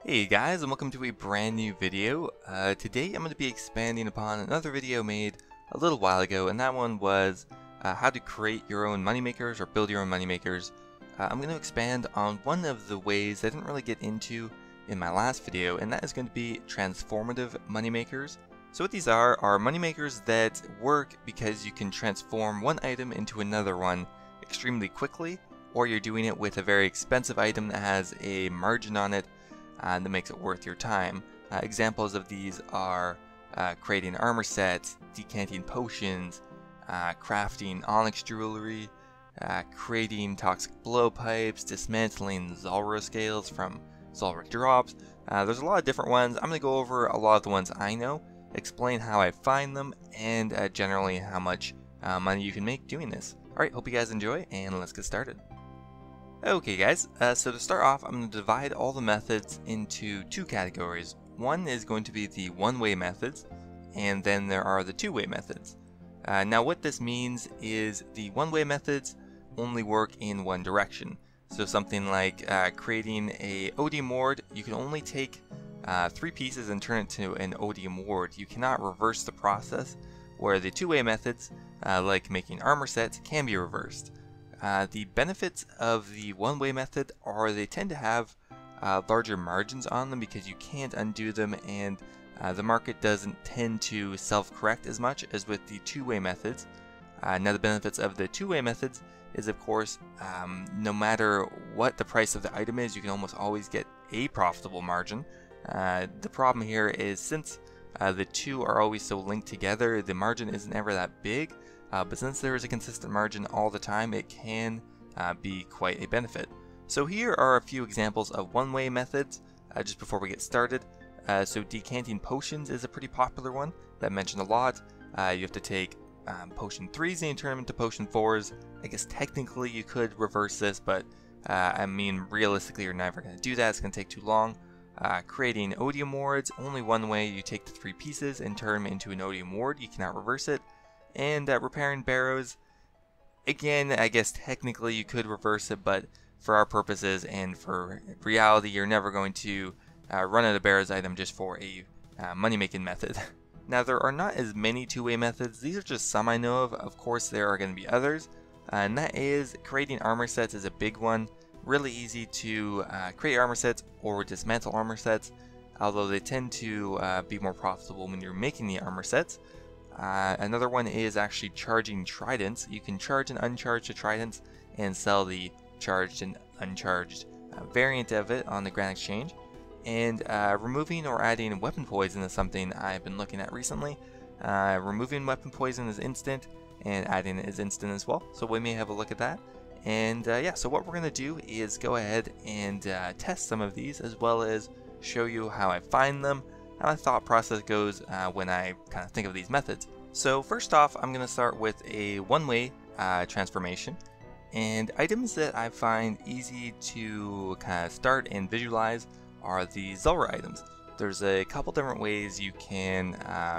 Hey guys, and welcome to a brand new video. Today I'm going to be expanding upon another video made a little while ago, and that one was how to create your own moneymakers or build your own moneymakers. I'm going to expand on one of the ways I didn't really get into in my last video, and that is going to be transformative moneymakers. So what these are moneymakers that work because you can transform one item into another one extremely quickly, or you're doing it with a very expensive item that has a margin on it that makes it worth your time. Examples of these are creating armor sets, decanting potions, crafting onyx jewelry, creating toxic blowpipes, dismantling Zulrah scales from Zulrah drops. There's a lot of different ones. I'm going to go over a lot of the ones I know, explain how I find them, and generally how much money you can make doing this. Alright, hope you guys enjoy, and let's get started. Okay guys, so to start off, I'm going to divide all the methods into two categories. One is going to be the one-way methods, and then there are the two-way methods. Now what this means is the one-way methods only work in one direction. So something like creating a odium ward, you can only take 3 pieces and turn it to an odium ward. You cannot reverse the process, where the two-way methods, like making armor sets, can be reversed. The benefits of the one-way method are they tend to have larger margins on them because you can't undo them, and the market doesn't tend to self-correct as much as with the two-way methods. Now the benefits of the two-way methods is, of course, no matter what the price of the item is, you can almost always get a profitable margin. The problem here is since the two are always so linked together, the margin isn't ever that big. But since there is a consistent margin all the time, it can be quite a benefit. So here are a few examples of one-way methods just before we get started. So decanting potions is a pretty popular one that I mentioned a lot. You have to take potion 3s and you turn them into potion 4s. I guess technically you could reverse this, but I mean realistically you're never going to do that. It's going to take too long. Creating odium wards, only one way. You take the 3 pieces and turn them into an odium ward. You cannot reverse it. And repairing Barrows, again, I guess technically you could reverse it, but for our purposes and for reality, you're never going to run out of Barrows item just for a money-making method. Now, there are not as many two-way methods. These are just some I know of. Of course, there are going to be others, and that is creating armor sets is a big one. Really easy to create armor sets or dismantle armor sets, although they tend to be more profitable when you're making the armor sets. Another one is actually charging tridents. You can charge and uncharge the tridents and sell the charged and uncharged variant of it on the Grand Exchange. And removing or adding weapon poison is something I've been looking at recently. Removing weapon poison is instant, and adding it is instant as well. So we may have a look at that. And yeah, so what we're going to do is go ahead and test some of these, as well as show you how I find them, how my thought process goes when I kind of think of these methods. So first off, I'm going to start with a one-way transformation, and items that I find easy to kind of start and visualize are the Zulrah items. There's a couple different ways you can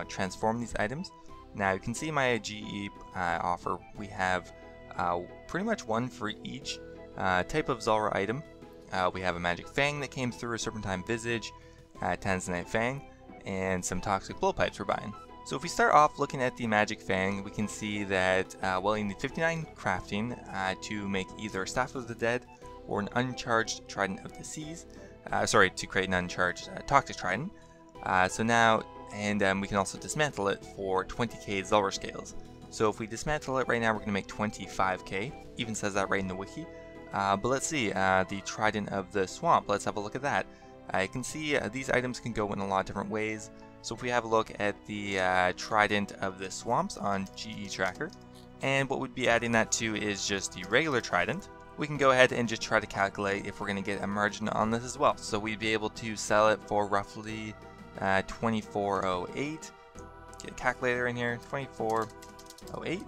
transform these items. Now you can see my GE offer, we have pretty much one for each type of Zulrah item. We have a Magic Fang that came through, a Serpentine Visage, Tanzanite Fang, and some Toxic Blowpipes we're buying. So if we start off looking at the Magic Fang, we can see that well, you need 59 crafting to make either a Staff of the Dead or an uncharged Trident of the Seas. To create an uncharged Toxic Trident. So now, and we can also dismantle it for 20k Zulrah scales. So if we dismantle it right now, we're going to make 25k. Even says that right in the wiki. But let's see, the Trident of the Swamp. Let's have a look at that. You can see these items can go in a lot of different ways. So if we have a look at the Trident of the Swamps on GE Tracker, and what we'd be adding that to is just the regular Trident, we can go ahead and just try to calculate if we're going to get a margin on this as well. So we'd be able to sell it for roughly 2408. Get a calculator in here, 2408,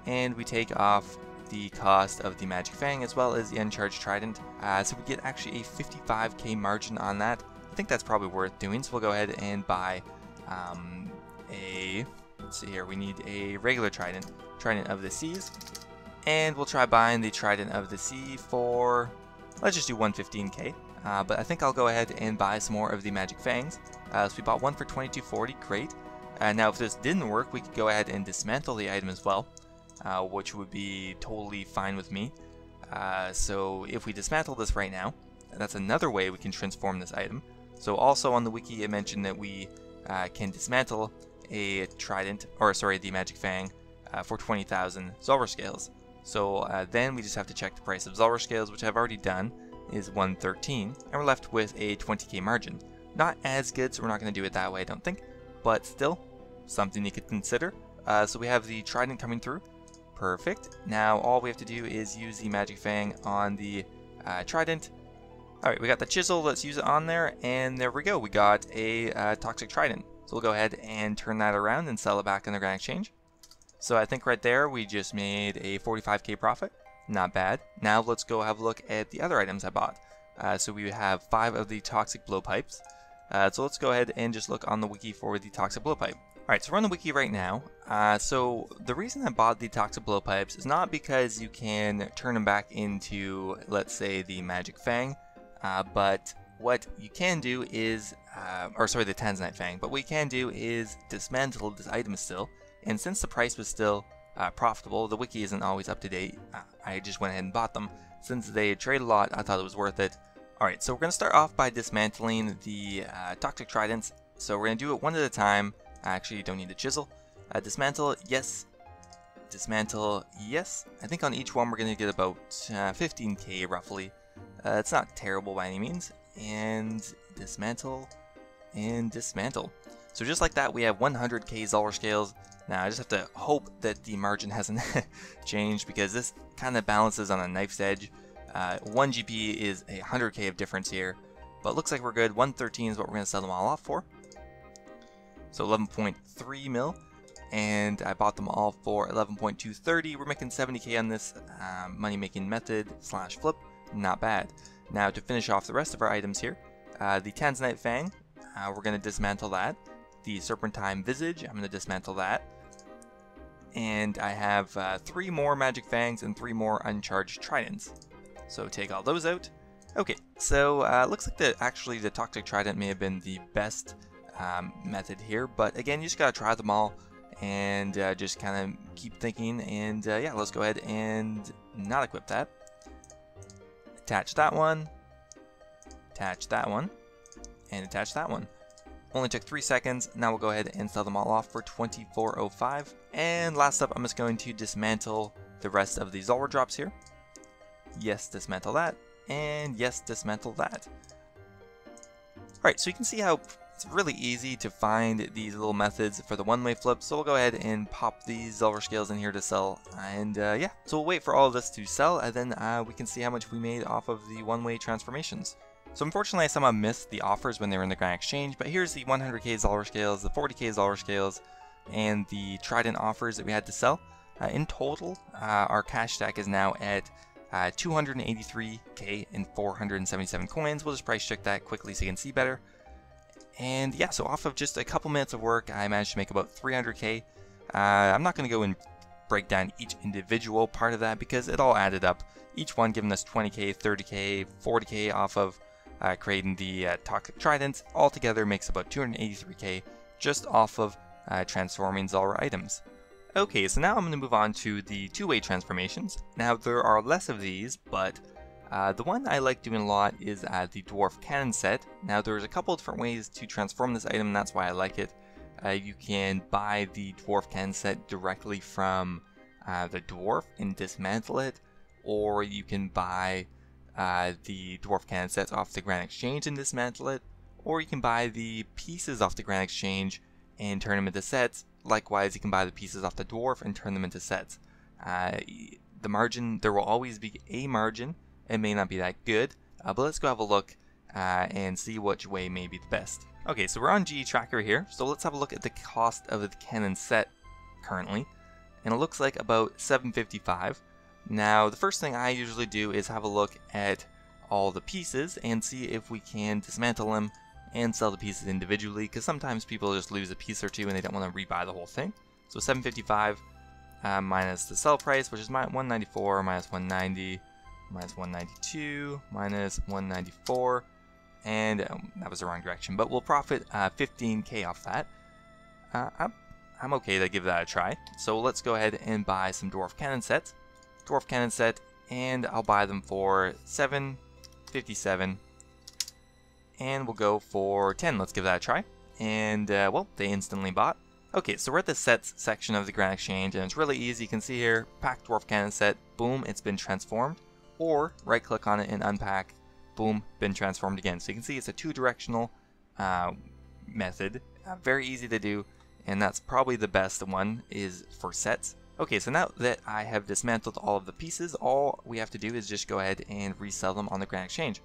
and we take off the cost of the Magic Fang as well as the uncharged Trident. So we get actually a 55k margin on that. I think that's probably worth doing, so we'll go ahead and buy let's see here, we need a regular Trident of the Seas, and we'll try buying the Trident of the Sea for, let's just do 115k. but I think I'll go ahead and buy some more of the Magic Fangs. So we bought one for 2240, great. Now if this didn't work, we could go ahead and dismantle the item as well, which would be totally fine with me. So if we dismantle this right now, that's another way we can transform this item. So also on the wiki it mentioned that we can dismantle a trident, or sorry, the Magic Fang for 20,000 Zulrah scales. So then we just have to check the price of Zulrah scales, which I've already done, is 113, and we're left with a 20k margin. Not as good, so we're not going to do it that way, I don't think, but still something you could consider. So we have the trident coming through. Perfect. Now all we have to do is use the Magic Fang on the trident. Alright, we got the chisel, let's use it on there, and there we go, we got a toxic trident. So we'll go ahead and turn that around and sell it back in the Grand Exchange. So I think right there we just made a 45k profit. Not bad. Now let's go have a look at the other items I bought. So we have 5 of the toxic blowpipes. So let's go ahead and just look on the wiki for the toxic blowpipe. Alright, so we're on the wiki right now. So the reason I bought the toxic blowpipes is not because you can turn them back into, let's say, the Magic Fang, but what you can do is, or sorry, the Tanzanite Fang, but what you can do is dismantle this item still, and since the price was still profitable, the wiki isn't always up to date, I just went ahead and bought them. Since they trade a lot, I thought it was worth it. Alright, so we're going to start off by dismantling the toxic tridents. So we're going to do it one at a time. Actually, you don't need a chisel. Dismantle, yes. Dismantle, yes. I think on each one we're going to get about 15k roughly. It's not terrible by any means. And dismantle, and dismantle. So just like that, we have 100k Zulrah scales. Now I just have to hope that the margin hasn't changed, because this kind of balances on a knife's edge. 1 GP is a 100k of difference here, but looks like we're good. 113 is what we're going to sell them all off for. So 11.3 mil, and I bought them all for 11.230. We're making 70k on this money making method / flip. Not bad. Now to finish off the rest of our items here, the Tanzanite Fang, we're going to dismantle that. The Serpentine Visage, I'm going to dismantle that. And I have 3 more Magic Fangs and 3 more uncharged Tridents. So take all those out. Okay, so looks like actually the Toxic Trident may have been the best method here, but again, you just gotta try them all and just kind of keep thinking. And yeah, let's go ahead and not equip that. Attach that one, attach that one, and attach that one. Only took 3 seconds. Now we'll go ahead and sell them all off for 24.05. And last up, I'm just going to dismantle the rest of the Zulrah drops here. Yes, dismantle that, and yes, dismantle that. Alright, so you can see how it's really easy to find these little methods for the one-way flip. So we'll go ahead and pop these Zulrah scales in here to sell, and yeah, so we'll wait for all of this to sell, and then we can see how much we made off of the one-way transformations. So unfortunately I somehow missed the offers when they were in the Grand Exchange, but here's the 100k Zulrah scales, the 40k Zulrah scales, and the Trident offers that we had to sell. In total, our cash stack is now at 283k and 477 coins. We'll just price check that quickly so you can see better. And yeah, so off of just a couple minutes of work, I managed to make about 300k. I'm not going to go and break down each individual part of that because it all added up. Each one giving us 20k, 30k, 40k off of creating the Toxic Tridents. Altogether makes about 283k just off of transforming Zulrah items. Okay, so now I'm going to move on to the two-way transformations. Now there are less of these, but the one I like doing a lot is the Dwarf Cannon set. Now there's a couple different ways to transform this item, and that's why I like it. You can buy the Dwarf Cannon set directly from the Dwarf and dismantle it, or you can buy the Dwarf Cannon sets off the Grand Exchange and dismantle it, or you can buy the pieces off the Grand Exchange and turn them into sets. Likewise, you can buy the pieces off the Dwarf and turn them into sets. The margin, there will always be a margin. It may not be that good, but let's go have a look and see which way may be the best. Okay, so we're on GE Tracker here, so let's have a look at the cost of the cannon set currently, and it looks like about 755. Now, the first thing I usually do is have a look at all the pieces and see if we can dismantle them and sell the pieces individually, because sometimes people just lose a piece or two and they don't want to rebuy the whole thing. So 755 minus the sell price, which is 194 minus 190 minus 192 minus 194. and that was the wrong direction, but we'll profit 15k off that. I'm okay to give that a try. So let's go ahead and buy some dwarf cannon sets. Dwarf cannon set, and I'll buy them for 7.57, and we'll go for 10. Let's give that a try. And well, they instantly bought. Okay, so we're at the sets section of the Grand Exchange, and it's really easy. You can see here, pack dwarf cannon set, boom, it's been transformed. Or right click on it and unpack, boom, been transformed again. So you can see it's a two-directional method, very easy to do, and that's probably the best one is for sets. Okay, so now that I have dismantled all of the pieces, all we have to do is just go ahead and resell them on the Grand Exchange.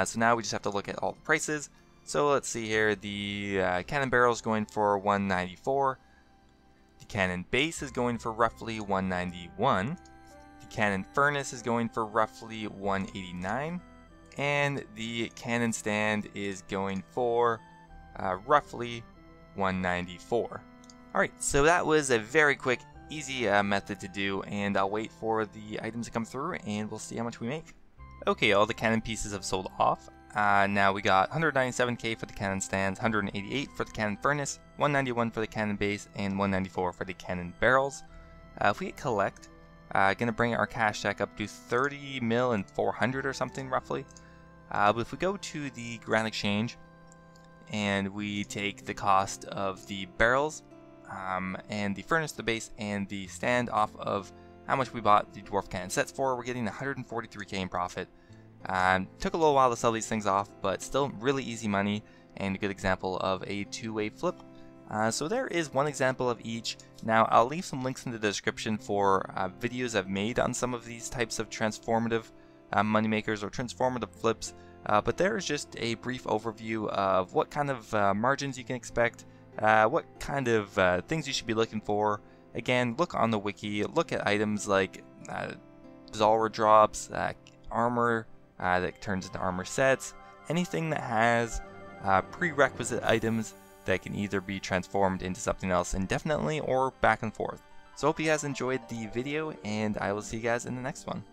So now we just have to look at all the prices. So let's see here, the cannon barrel is going for 194, the cannon base is going for roughly 191, the cannon furnace is going for roughly 189, and the cannon stand is going for roughly 194. Alright, so that was a very quick, easy method to do, and I'll wait for the items to come through and we'll see how much we make. Okay, all the cannon pieces have sold off. Now we got 197k for the cannon stands, 188 for the cannon furnace, 191 for the cannon base, and 194 for the cannon barrels. If we hit collect, gonna bring our cash stack up to 30 mil and 400 or something roughly. But if we go to the Grand Exchange and we take the cost of the barrels and the furnace, the base, and the stand off of how much we bought the dwarf cannon sets for, we're getting 143k in profit. Took a little while to sell these things off, but still really easy money and a good example of a two-way flip. So there is one example of each. Now I'll leave some links in the description for videos I've made on some of these types of transformative moneymakers or transformative flips, but there is just a brief overview of what kind of margins you can expect, what kind of things you should be looking for. Again, look on the wiki, look at items like Zulrah drops, armor that turns into armor sets, anything that has prerequisite items that can either be transformed into something else indefinitely or back and forth. So hope you guys enjoyed the video, and I will see you guys in the next one.